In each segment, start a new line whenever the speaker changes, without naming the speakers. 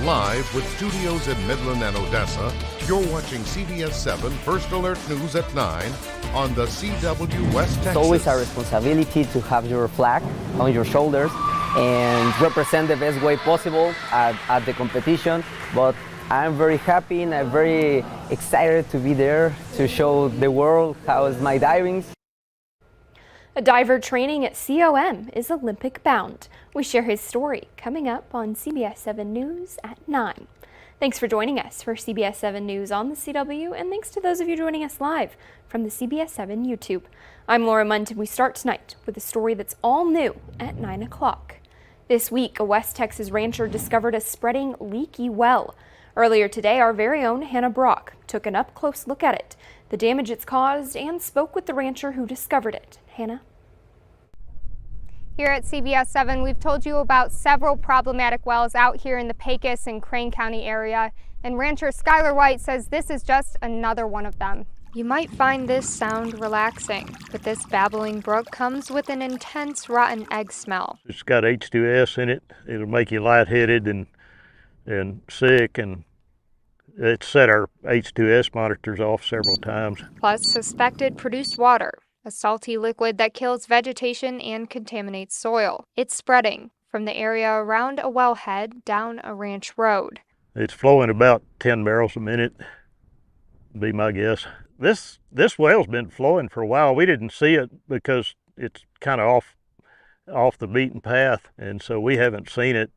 Live with studios in Midland and Odessa, you're watching CBS7 First Alert News at 9 on the CW West Texas.
It's always a responsibility to have your flag on your shoulders and represent the best way possible at the competition. But I'm very happy and I'm very excited to be there to show the world how is my diving.
A diver training at COM is Olympic bound. We share his story coming up on CBS7 News at 9. Thanks for joining us for CBS7 News on the CW, and thanks to those of you joining us live from the CBS7 YouTube. I'm Laura Munt, and we start tonight with a story that's all new at 9 o'clock. This week, a West Texas rancher discovered a spreading leaky well. Earlier today, our very own Hannah Brock took an up-close look at it, the damage it's caused, and spoke with the rancher who discovered it. Hannah?
Here at CBS7, we've told you about several problematic wells out here in the Pecos and Crane County area, and rancher Skylar White says this is just another one of them. You might find this sound relaxing, but this babbling brook comes with an intense rotten egg smell.
It's got H2S in it. It'll make you lightheaded and sick, and it set our H2S monitors off several times.
Plus suspected produced water, a salty liquid that kills vegetation and contaminates soil. It's spreading from the area around a wellhead down a ranch road.
It's flowing about 10 barrels a minute, would be my guess. This well's been flowing for a while. We didn't see it because it's kind of off the beaten path, and so we haven't seen it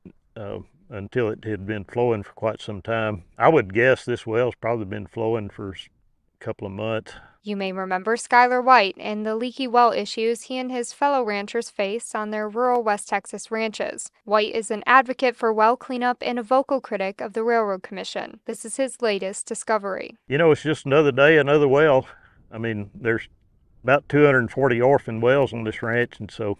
until it had been flowing for quite some time. I would guess this well's probably been flowing for a couple of months.
You may remember Skylar White and the leaky well issues he and his fellow ranchers face on their rural West Texas ranches. White is an advocate for well cleanup and a vocal critic of the Railroad Commission. This is his latest discovery.
You know, it's just another day, another well. I mean, there's about 240 orphan wells on this ranch, and so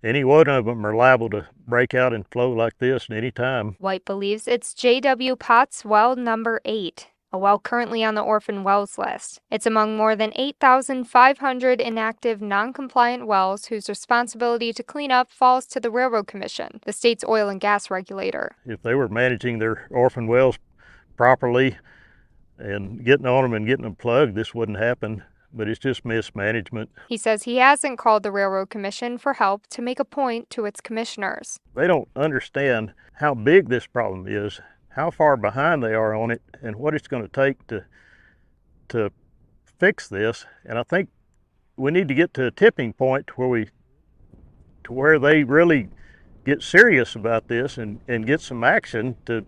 any one of them are liable to break out and flow like this at any time.
White believes it's J.W. Potts well number 8. A well currently on the orphan wells list. It's among more than 8,500 inactive, non-compliant wells whose responsibility to clean up falls to the Railroad Commission, the state's oil and gas regulator.
If they were managing their orphan wells properly and getting on them and getting them plugged, this wouldn't happen, but it's just mismanagement.
He says he hasn't called the Railroad Commission for help to make a point to its commissioners.
They don't understand how big this problem is, how far behind they are on it, and what it's going to take to fix this. And I think we need to get to a tipping point where they really get serious about this and get some action to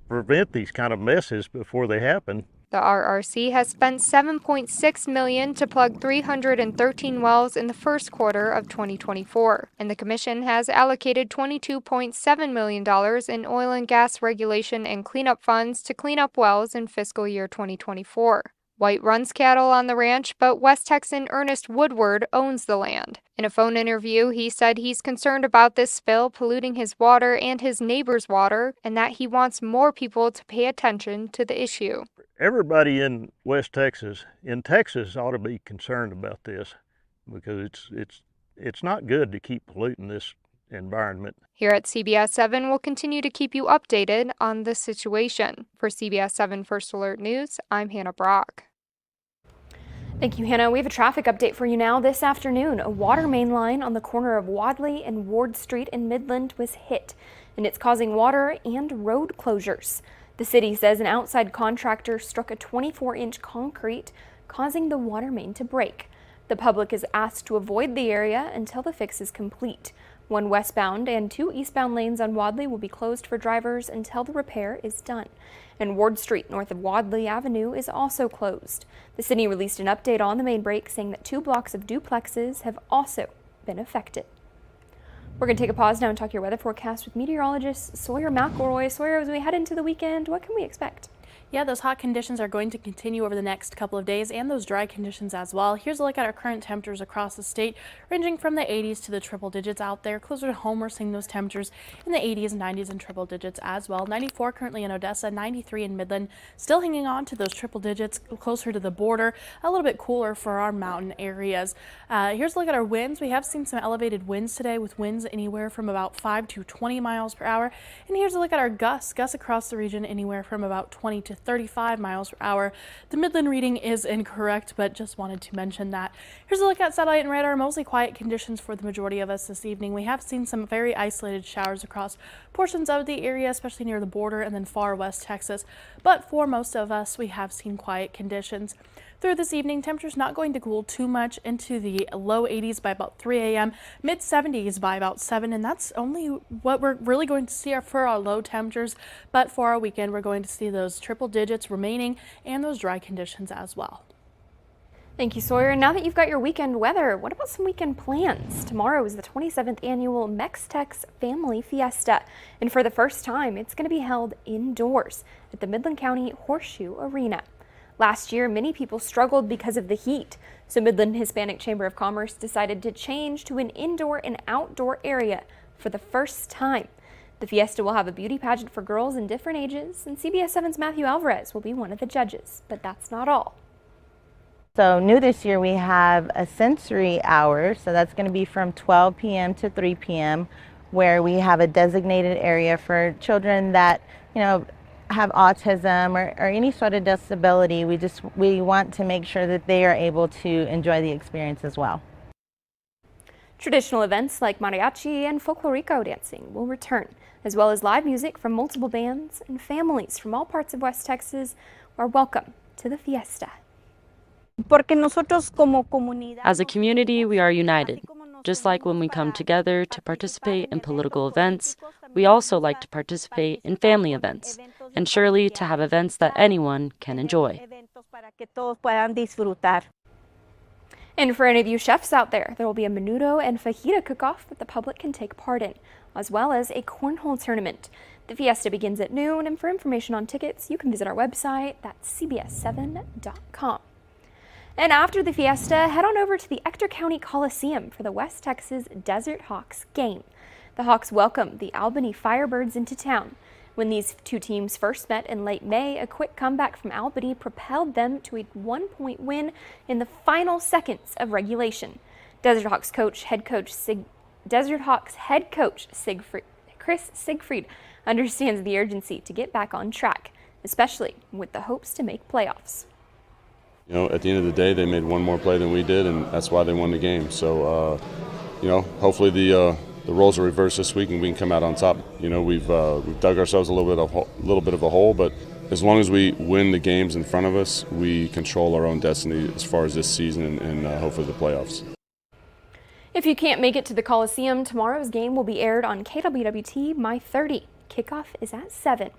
prevent these kind of messes before they happen.
The RRC has spent $7.6 million to plug 313 wells in the first quarter of 2024, and the Commission has allocated $22.7 million in oil and gas regulation and cleanup funds to clean up wells in fiscal year 2024. White runs cattle on the ranch, but West Texan Ernest Woodward owns the land. In a phone interview, he said he's concerned about this spill polluting his water and his neighbor's water, and that he wants more people to pay attention to the issue.
Everybody in West Texas, ought to be concerned about this, because it's not good to keep polluting this environment.
Here at CBS7, we'll continue to keep you updated on this situation. For CBS7 First Alert News, I'm Hannah Brock.
Thank you, Hannah. We have a traffic update for you now. This afternoon, a water main line on the corner of Wadley and Ward Street in Midland was hit, and it's causing water and road closures. The city says an outside contractor struck a 24-inch concrete, causing the water main to break. The public is asked to avoid the area until the fix is complete. One westbound and 2 eastbound lanes on Wadley will be closed for drivers until the repair is done. And Ward Street north of Wadley Avenue is also closed. The city released an update on the main break saying that 2 blocks of duplexes have also been affected. We're going to take a pause now and talk your weather forecast with meteorologist Sawyer McElroy. Sawyer, as we head into the weekend, what can we expect?
Yeah, those hot conditions are going to continue over the next couple of days, and those dry conditions as well. Here's a look at our current temperatures across the state, ranging from the 80s to the triple digits out there. Closer to home, we're seeing those temperatures in the 80s, 90s, and triple digits as well. 94 currently in Odessa, 93 in Midland. Still hanging on to those triple digits closer to the border. A little bit cooler for our mountain areas. Here's a look at our winds. We have seen some elevated winds today, with winds anywhere from about 5 to 20 miles per hour. And here's a look at our gusts. Gusts across the region anywhere from about 20 to 35 miles per hour. The Midland reading is incorrect, but just wanted to mention that. Here's a look at satellite and radar. Mostly quiet conditions for the majority of us this evening. We have seen some very isolated showers across portions of the area, especially near the border and then far west Texas. But for most of us, we have seen quiet conditions. Through this evening, temperatures not going to cool too much into the low 80s by about 3 a.m., mid 70s by about 7, and that's only what we're really going to see for our low temperatures. But for our weekend, we're going to see those triple digits remaining and those dry conditions as well.
Thank you, Sawyer. Now that you've got your weekend weather, what about some weekend plans? Tomorrow is the 27th annual Mex-Tex Family Fiesta, and for the first time, it's going to be held indoors at the Midland County Horseshoe Arena. Last year, many people struggled because of the heat, so Midland Hispanic Chamber of Commerce decided to change to an indoor and outdoor area for the first time. The fiesta will have a beauty pageant for girls in different ages, and CBS7's Matthew Alvarez will be one of the judges. But that's not all.
So new this year, we have a sensory hour, so that's going to be from 12 p.m. to 3 p.m., where we have a designated area for children that, have autism or any sort of disability. We want to make sure that they are able to enjoy the experience as well.
Traditional events like mariachi and folklorico dancing will return, as well as live music from multiple bands, and families from all parts of West Texas are welcome to the fiesta.
As a community, we are united. Just like when we come together to participate in political events, we also like to participate in family events, and surely to have events that anyone can enjoy.
And for any of you chefs out there, there will be a menudo and fajita cook-off that the public can take part in, as well as a cornhole tournament. The fiesta begins at noon, and for information on tickets, you can visit our website, that's cbs7.com. And after the fiesta, head on over to the Ector County Coliseum for the West Texas Desert Hawks game. The Hawks welcomed the Albany Firebirds into town. When these two teams first met in late May, a quick comeback from Albany propelled them to a 1-point win in the final seconds of regulation. Desert Hawks head coach Chris Siegfried understands the urgency to get back on track, especially with the hopes to make playoffs.
At the end of the day, they made one more play than we did, and that's why they won the game. So, hopefully the roles are reversed this week and we can come out on top. We've dug ourselves a little bit of a hole, but as long as we win the games in front of us, we control our own destiny as far as this season and hopefully the playoffs.
If you can't make it to the Coliseum, tomorrow's game will be aired on KWWT My 30. Kickoff is at 7.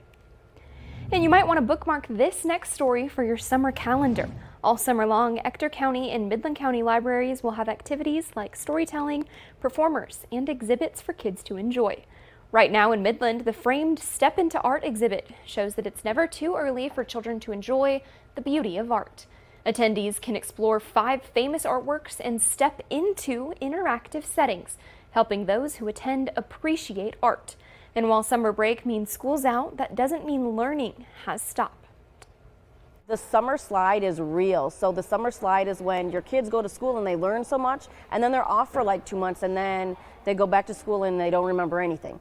And you might want to bookmark this next story for your summer calendar. All summer long, Ector County and Midland County libraries will have activities like storytelling, performers, and exhibits for kids to enjoy. Right now in Midland, the framed Step Into Art exhibit shows that it's never too early for children to enjoy the beauty of art. Attendees can explore 5 famous artworks and step into interactive settings, helping those who attend appreciate art. And while summer break means school's out, that doesn't mean learning has stopped.
The summer slide is real. So the summer slide is when your kids go to school and they learn so much, and then they're off for like 2 months, and then they go back to school and they don't remember anything.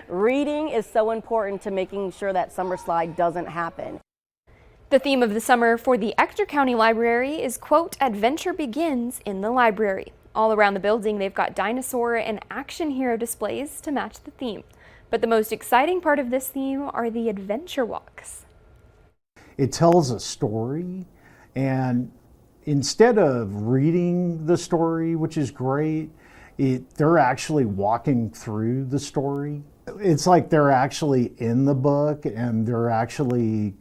Reading is so important to making sure that summer slide doesn't happen.
The theme of the summer for the Ector County Library is, quote, "Adventure begins in the library." All around the building, they've got dinosaur and action hero displays to match the theme. But the most exciting part of this theme are the adventure walks.
It tells a story, and instead of reading the story, which is great, they're actually walking through the story. It's like they're actually in the book and they're actually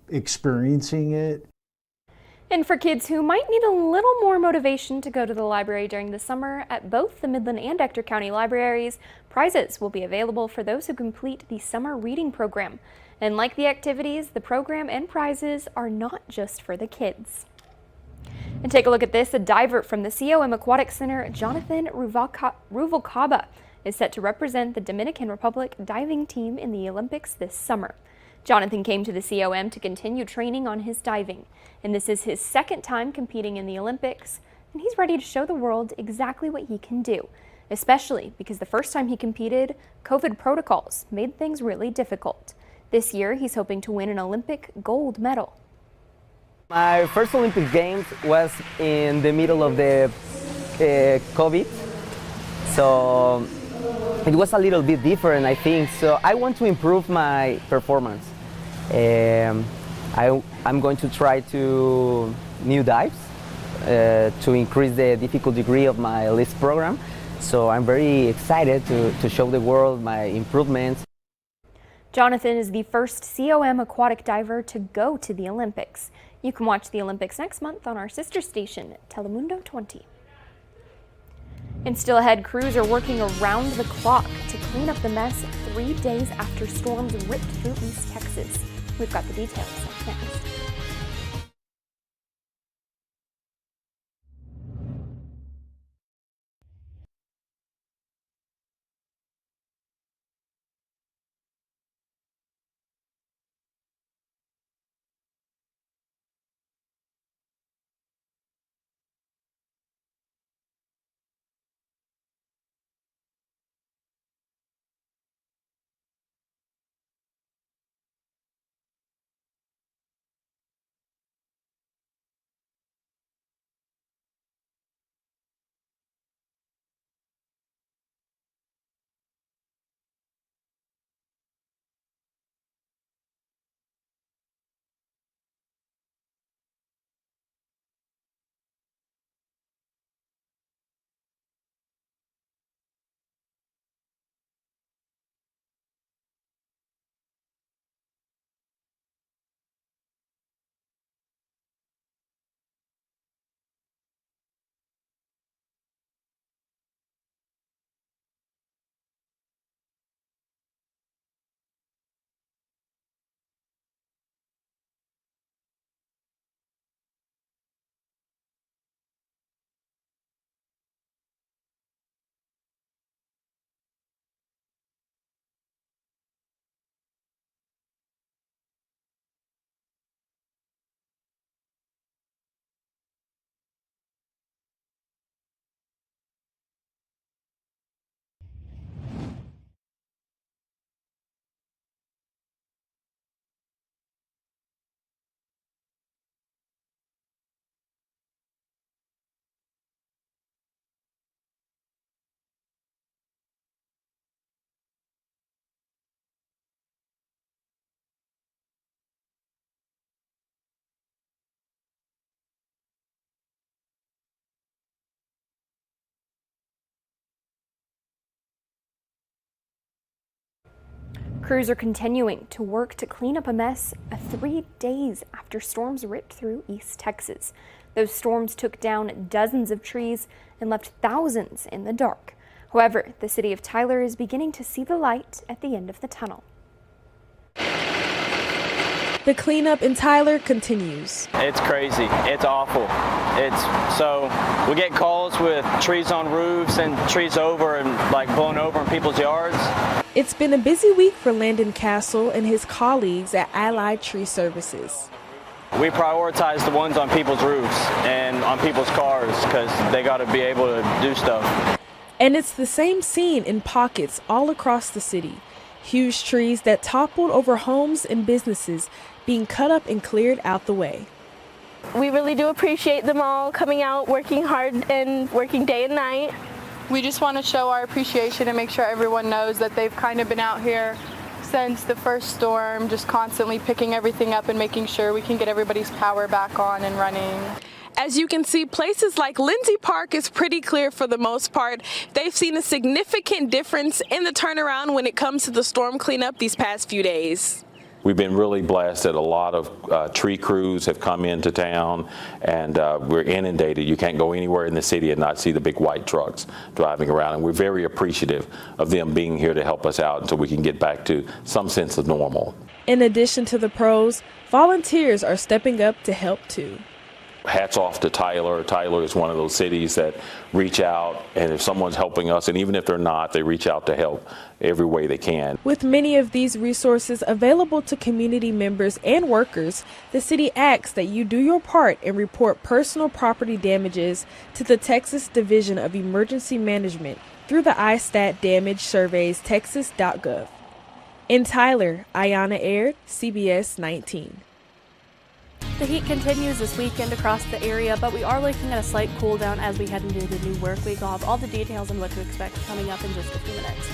experiencing it.
And for kids who might need a little more motivation to go to the library during the summer, at both the Midland and Ector County libraries, prizes will be available for those who complete the summer reading program. And like the activities, the program and prizes are not just for the kids. And take a look at this. A diver from the COM Aquatic Center, Jonathan Ruvalcaba, is set to represent the Dominican Republic diving team in the Olympics this summer. Jonathan came to the COM to continue training on his diving, and this is his second time competing in the Olympics, and he's ready to show the world exactly what he can do, especially because the first time he competed, COVID protocols made things really difficult. This year, he's hoping to win an Olympic gold medal.
My first Olympic Games was in the middle of the COVID, so it was a little bit different, I think. So I want to improve my performance. I'm going to try to new dives to increase the difficult degree of my list program. So I'm very excited to show the world my improvements.
Jonathan is the first COM aquatic diver to go to the Olympics. You can watch the Olympics next month on our sister station, Telemundo 20. And still ahead, crews are working around the clock to clean up the mess 3 days after storms ripped through East Texas. We've got the details next. Crews are continuing to work to clean up a mess 3 days after storms ripped through East Texas. Those storms took down dozens of trees and left thousands in the dark. However, the city of Tyler is beginning to see the light at the end of the tunnel.
The cleanup in Tyler continues.
It's crazy. It's awful. So we get calls with trees on roofs and trees over and like blown over in people's yards.
It's been a busy week for Landon Castle and his colleagues at Allied Tree Services.
We prioritize the ones on people's roofs and on people's cars because they got to be able to do stuff.
And it's the same scene in pockets all across the city. Huge trees that toppled over homes and businesses being cut up and cleared out the way.
We really do appreciate them all coming out, working hard and working day and night.
We just want to show our appreciation and make sure everyone knows that they've kind of been out here since the first storm, just constantly picking everything up and making sure we can get everybody's power back on and running.
As you can see, places like Lindsay Park is pretty clear for the most part. They've seen a significant difference in the turnaround when it comes to the storm cleanup these past few days.
we've been really blessed that a lot of tree crews have come into town, and we're inundated. You can't go anywhere in the city and not see the big white trucks driving around, and we're very appreciative of them being here to help us out until we can get back to some sense of normal.
In addition to the pros, volunteers are stepping up to help too.
Hats off to Tyler. Tyler is one of those cities that reach out, and if someone's helping us, and even if they're not, they reach out to help every way they can.
With many of these resources available to community members and workers, the city asks that you do your part and report personal property damages to the Texas Division of Emergency Management through the ISTAT Damage Surveys Texas.gov. In Tyler, Ayana Aird, CBS 19.
The heat continues this weekend across the area, but we are looking at a slight cool down as we head into the new work week. I'll have all the details on what to expect coming up in just a few minutes.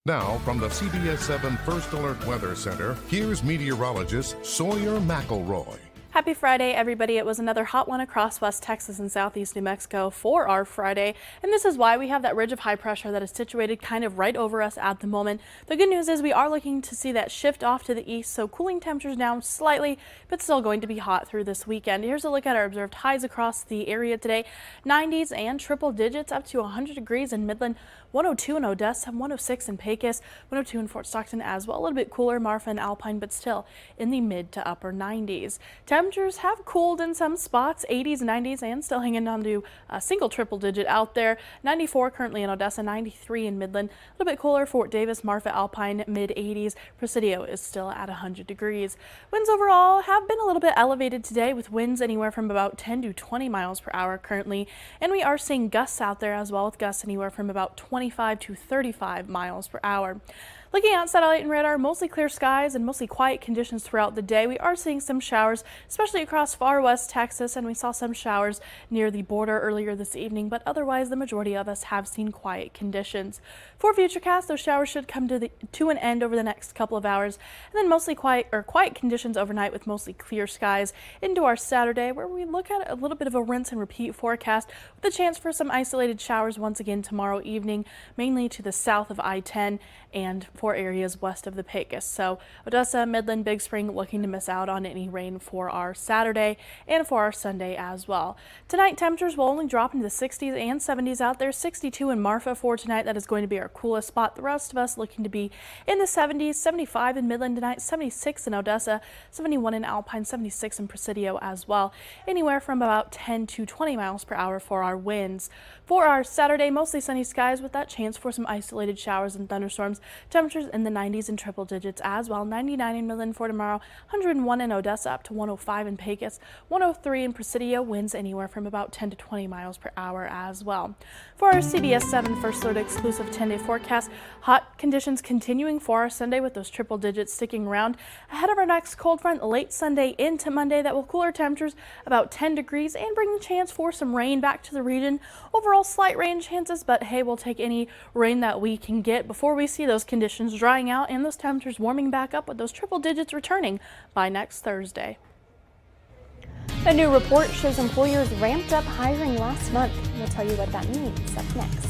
Now, from the CBS7 First Alert Weather Center, here's meteorologist Sawyer McElroy.
Happy Friday, everybody. It was another hot one across West Texas and southeast New Mexico for our Friday. And this is why we have that ridge of high pressure that is situated kind of right over us at the moment. The good news is we are looking to see that shift off to the east, so cooling temperatures down slightly, but still going to be hot through this weekend. Here's a look at our observed highs across the area today. 90s and triple digits up to 100 degrees in Midland, 102 in Odessa, 106 in Pecos, 102 in Fort Stockton as well. A little bit cooler Marfa and Alpine, but still in the mid to upper 90s. Temperatures have cooled in some spots, 80s, 90s, and still hanging on to a single triple digit out there. 94 currently in Odessa, 93 in Midland. A little bit cooler Fort Davis, Marfa, Alpine, mid 80s. Presidio is still at 100 degrees. Winds overall have been a little bit elevated today, with winds anywhere from about 10 to 20 miles per hour currently. And we are seeing gusts out there as well, with gusts anywhere from about 25 to 35 miles per hour. Looking at satellite and radar, mostly clear skies and mostly quiet conditions throughout the day. We are seeing some showers, especially across far west Texas, and we saw some showers near the border earlier this evening, but otherwise the majority of us have seen quiet conditions. For Futurecast, those showers should come to an end over the next couple of hours, and then mostly quiet conditions overnight with mostly clear skies into our Saturday, where we look at a little bit of a rinse and repeat forecast with a chance for some isolated showers once again tomorrow evening, mainly to the south of I-10 and for areas west of the Pecos. So Odessa, Midland, Big Spring looking to miss out on any rain for our Saturday and for our Sunday as well. Tonight, temperatures will only drop into the 60s and 70s out there. 62 in Marfa for tonight. That is going to be our coolest spot. The rest of us looking to be in the 70s, 75 in Midland tonight, 76 in Odessa, 71 in Alpine, 76 in Presidio as well. Anywhere from about 10 to 20 miles per hour for our winds. For our Saturday, mostly sunny skies with that chance for some isolated showers and thunderstorms. Temperatures in the 90s and triple digits as well. 99 in Midland for tomorrow, 101 in Odessa, up to 105 in Pecos, 103 in Presidio. Winds anywhere from about 10 to 20 miles per hour as well. For our CBS 7 First Alert exclusive 10-day forecast, hot conditions continuing for our Sunday with those triple digits sticking around. Ahead of our next cold front late Sunday into Monday that will cool our temperatures about 10 degrees and bring the chance for some rain back to the region. Overall slight rain chances, but hey, we'll take any rain that we can get before we see those conditions drying out and those temperatures warming back up with those triple digits returning by next Thursday.
A new report shows employers ramped up hiring last month. We'll tell you what that means up next.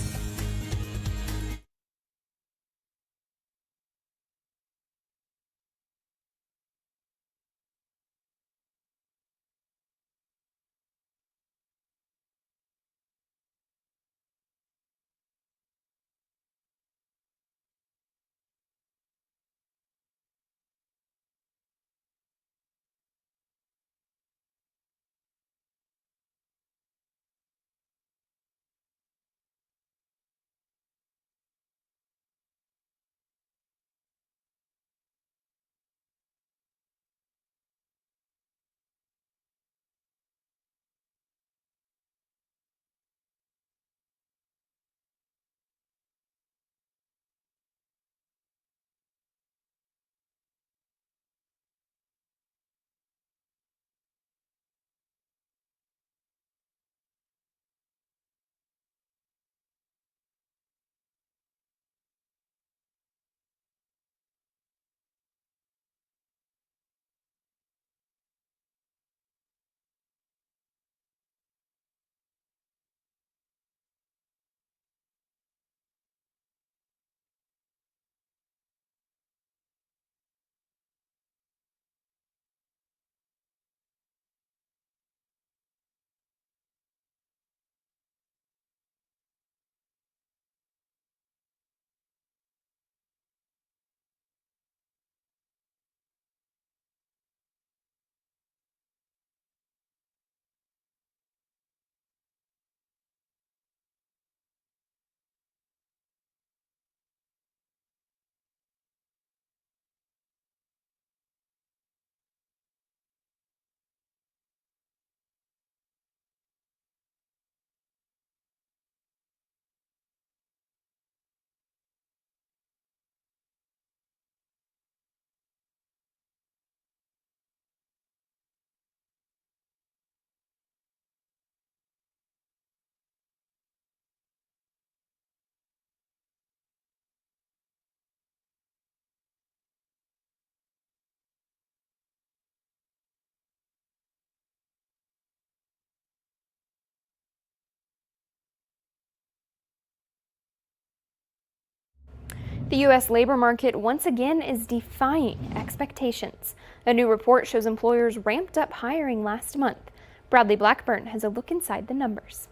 The U.S. labor market once again is defying expectations. A new report shows employers ramped up hiring last month. Bradley Blackburn has a look inside the numbers.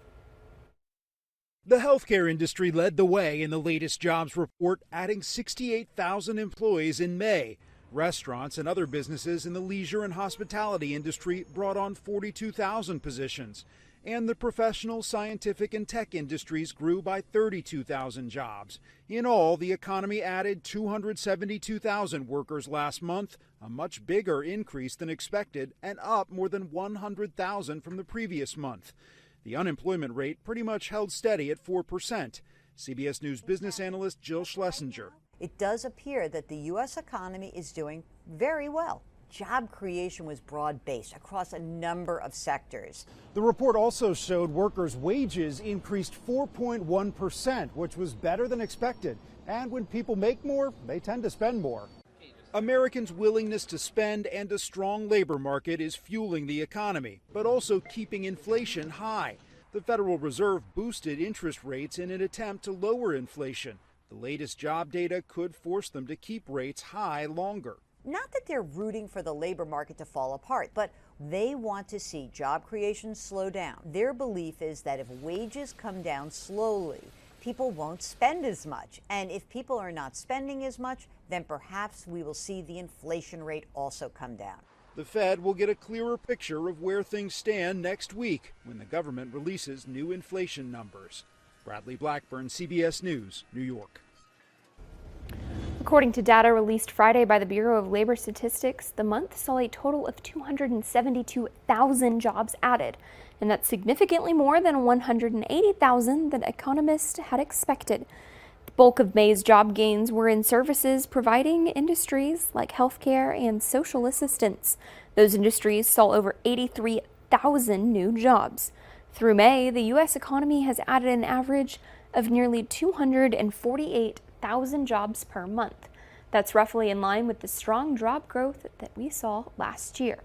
The healthcare industry led the way in the latest jobs report, adding 68,000 employees in May. Restaurants and other businesses in the leisure and hospitality industry brought on 42,000 positions. And the professional, scientific, and tech industries grew by 32,000 jobs. In all, the economy added 272,000 workers last month, a much bigger increase than expected and up more than 100,000 from the previous month. The unemployment rate pretty much held steady at 4%. CBS News business analyst Jill Schlesinger.
It does appear that the U.S. economy is doing very well. Job creation was broad-based across a number of sectors.
The report also showed workers' wages increased 4.1%, which was better than expected. And when people make more, they tend to spend more. Americans' willingness to spend and a strong labor market is fueling the economy, but also keeping inflation high. The Federal Reserve boosted interest rates in an attempt to lower inflation. The latest job data could force them to keep rates high longer.
Not that they're rooting for the labor market to fall apart, but they want to see job creation slow down. Their belief is that if wages come down slowly, people won't spend as much. And if people are not spending as much, then perhaps we will see the inflation rate also come down.
The Fed will get a clearer picture of where things stand next week when the government releases new inflation numbers. Bradley Blackburn, CBS News, New York.
According to data released Friday by the Bureau of Labor Statistics, the month saw a total of 272,000 jobs added, and that's significantly more than 180,000 that economists had expected. The bulk of May's job gains were in services providing industries like healthcare and social assistance. Those industries saw over 83,000 new jobs. Through May, the U.S. economy has added an average of nearly 248,000 jobs per month. That's roughly in line with the strong job growth that we saw last year.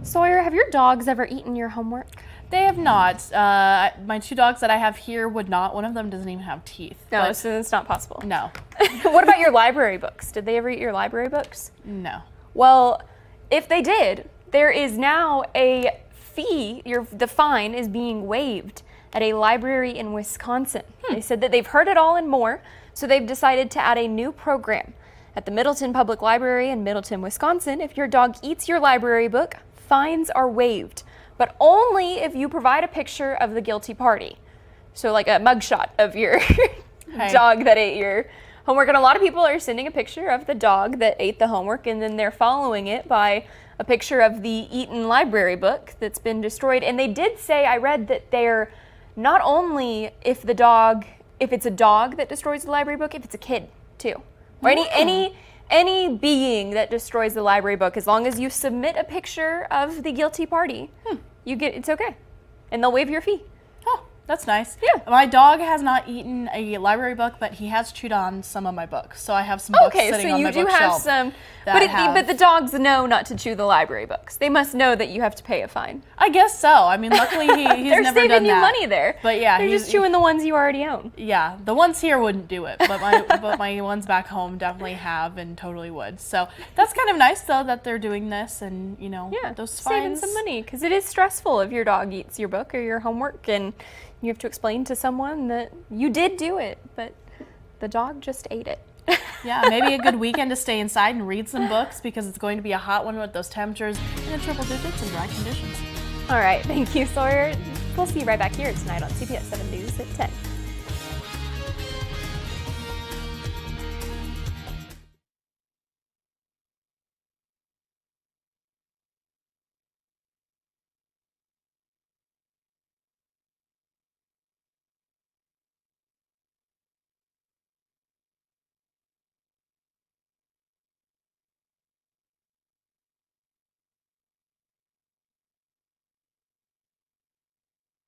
Sawyer, have your dogs ever eaten your homework?
They have not. My two dogs that I have here would not. One of them doesn't even have teeth.
No, so it's not possible.
No.
What about your library books? Did they ever eat your library books?
No.
Well, if they did, there is now a fee. The fine is being waived at a library in Wisconsin. They said that they've heard it all and more, so they've decided to add a new program. At the Middleton Public Library in Middleton, Wisconsin, if your dog eats your library book, fines are waived, but only if you provide a picture of the guilty party. So like a mugshot of your dog that ate your homework. And a lot of people are sending a picture of the dog that ate the homework, and then they're following it by a picture of the eaten library book that's been destroyed. And they did say, I read that they're not only if it's a dog that destroys the library book, if it's a kid too. Or any being that destroys the library book, as long as you submit a picture of the guilty party, it's okay. And they'll waive your fee.
That's nice.
Yeah.
My dog has not eaten a library book, but he has chewed on some of my books. So I have some books sitting on my bookshelf.
Okay, so you do have some, but the dogs know not to chew the library books. They must know that you have to pay a fine.
I guess so. I mean, luckily he's never done that.
They're saving you money there.
But yeah,
they're just chewing the ones you already own.
Yeah, the ones here wouldn't do it, but my ones back home definitely have and totally would. So that's kind of nice though that they're doing this, and those fines.
Saving some money, because it is stressful if your dog eats your book or your homework and you have to explain to someone that you did do it, but the dog just ate it.
Yeah, maybe a good weekend to stay inside and read some books, because it's going to be a hot one with those temperatures in the triple digits and dry conditions.
All right, thank you, Sawyer. We'll see you right back here tonight on CBS7 News at 10.